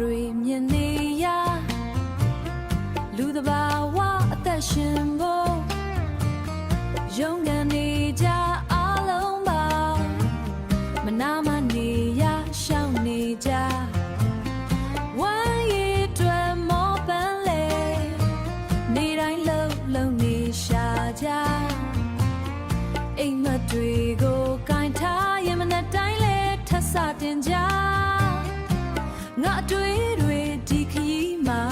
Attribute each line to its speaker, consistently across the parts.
Speaker 1: တွေမြင်နေရလူတဘာဝအသက်ရှင်ဖို့ရုန်းကန်နေကြအားလုံးပါမနာမနေရရှောင်နေကြဝမ်းရည်တွေမောပန်းလေနေတိုင်းလုံးနေရှာကြအိမ်မက်တွေကိုကင်ထားရင်မနဲ့တိုင်းလဲထပ်စတင်ကြငါတွေးတွေဒီခရီးမှာ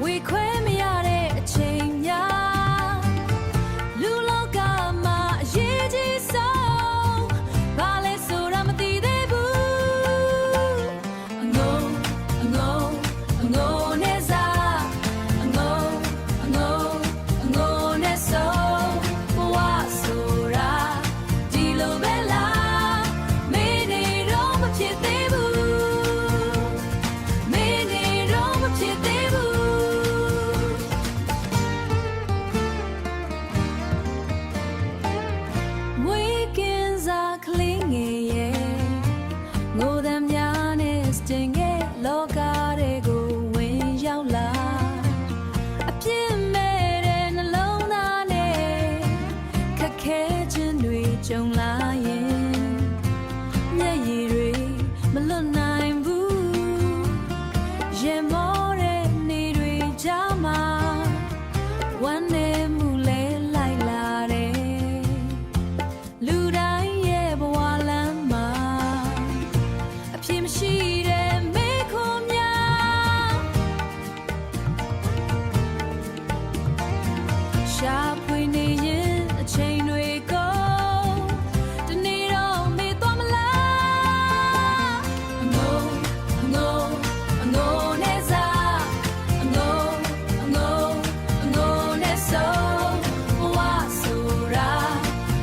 Speaker 1: ဝေခွဲမရတဲ့အချိန်များလူလောကမှာအရေးကြီးဆုံးဘာလဲဆိုတာမသိသေးဘူးအငုံနဲ့စားအငုံနဲ့ဆုံးဘဝဆိုတာဒီလိုပဲလားမင်းနေတော့မဖြစ်သေးဘူးမင်းနေတော့မဖြစ်သေးဘူးမွေးကင်းစားကလေးငယ်ရဲ့ငိုသည်များနဲ့စတင်ရဲ့လောကတွေကိုဝင်ရောက်လာအပြစ်မဲ့တဲ့နှလုံးသားနဲ့ခက်ခဲခြင်းတွေကြုံလာရင်မျက်ရည်တွေမလွတ်နိုင်ဘူးရင်မောတဲ့နေတွေကြားမှာဝမ်းနည်းမှုလဲလိုက်လာတယ်လူတိုင်းရဲ့ဘဝလမ်းမှာအပြစ်မရှိတဲ့မေးခွန်းများရှာဖွေနေရင်အချိန်တွေကုန်တနေ့တော့မေ့သွားမလားအငုံနဲ့စားအငုံနဲ့ဆုံးဘဝဆိုတာ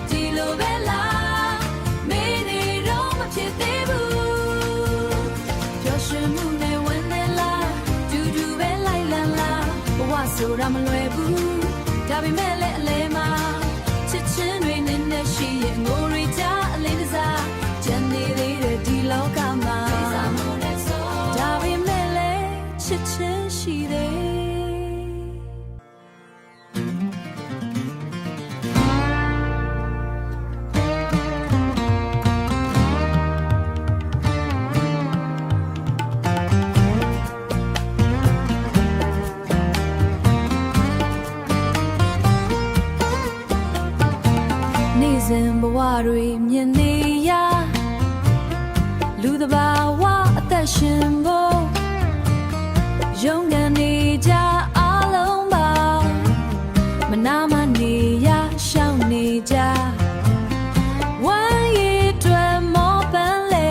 Speaker 1: ဒီလိုပဲလားမင်းနေတော့မဖြစ်သေးဘူးပျော်ရွှင်မှုနဲ့ဝမ်းနဲ့လားတူတူပဲလိုက်လန်းလားဘဝဆိုတာမလွယ်ဘူးဒါပေမဲ့လည်းအလဲမှာချစ်ချင်းတွေနဲ့နဲ့ရှိရဲ့ငိုတွေကြအလေးတစားကြံနေသေးတယ်ဒီလောကမှာဒါပေမဲ့လည်းချစ်ချင်းရှိသေးနေ့စဉ်ဘဝတွေမြင်နေရလူတဘာဝအသက်ရှင်ဖို့ရုန်းကန်နေကြအားလုံးပါမနာမနေရရှောင်နေကြဝမ်းရည်တွေမောပန်းလေ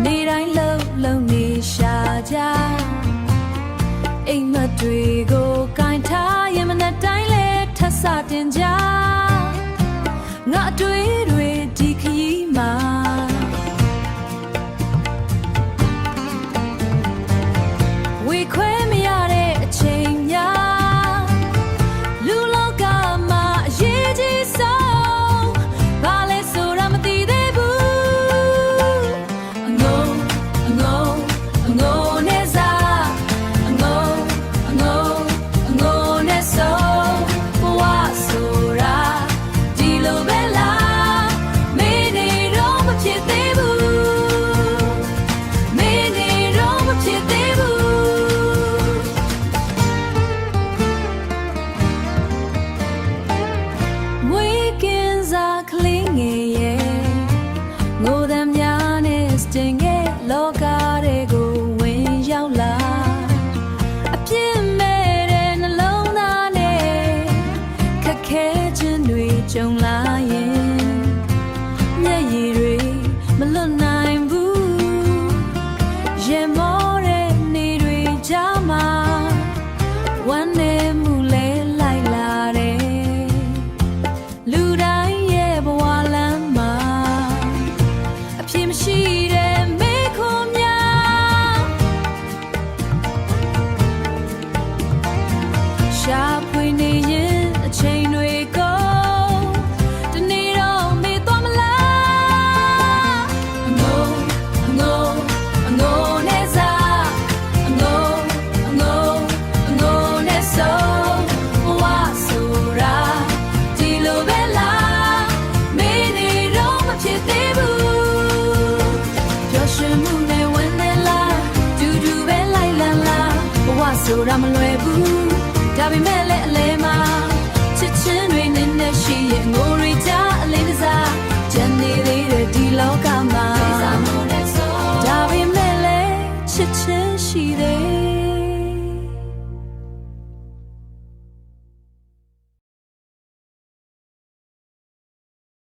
Speaker 1: နေတိုင်းလုံးနေရှာကြအိမ်မက်တွေကိုကင်ထားရင်မနဲ့တိုင်းလဲထပ်စတင်ကြငါတွေးတွေဒီခရီးမှာဝေခွဲမရတဲ့အချိန်များလူလောကမှာအရေးကြီးဆုံးဘာလဲဆိုတာမသိသေးဘူးအငုံနဲ့စားအငုံနဲ့ဆုံးဘဝဆိုတာဒီလိုပဲလားမင်းနေတော့မဖြစ်သေးဘူးမင်းနေတော့မဖြစ်သေးဘူးမွေးကင်းစားကလေးငယ်ရဲ့ငိုသည်များနဲ့စတင်ရဲ့လောကတွေကိုဝင်ရောက်လာအပြစ်မဲ့တဲ့နှလုံးသားနဲ့ခက်ခဲခြင်းတွေကြုံလာရင်မျက်ရည်တွေမလွတ်နိုင်ဘူးရင်မောတဲ့နေတွေကြားမှာဝမ်းနည်းမှုလဲလိုက်လာတယ်လူတိုင်းရဲ့ဘဝလမ်းမှာအပြစ်မရှိတဲ့မေးခွန်းများရှာဖွေနေရင်အချိန်တွေကုန်တနေ့တော့မေ့သွားမလား ဒါပေမဲ့လည်းအလဲမှာချစ်ချင်းတွေနဲ့နဲ့ရှိရဲ့ငိုတွေကြအလေးတစားဂျန်နေသေးတဲ့ဒီလောကမှာ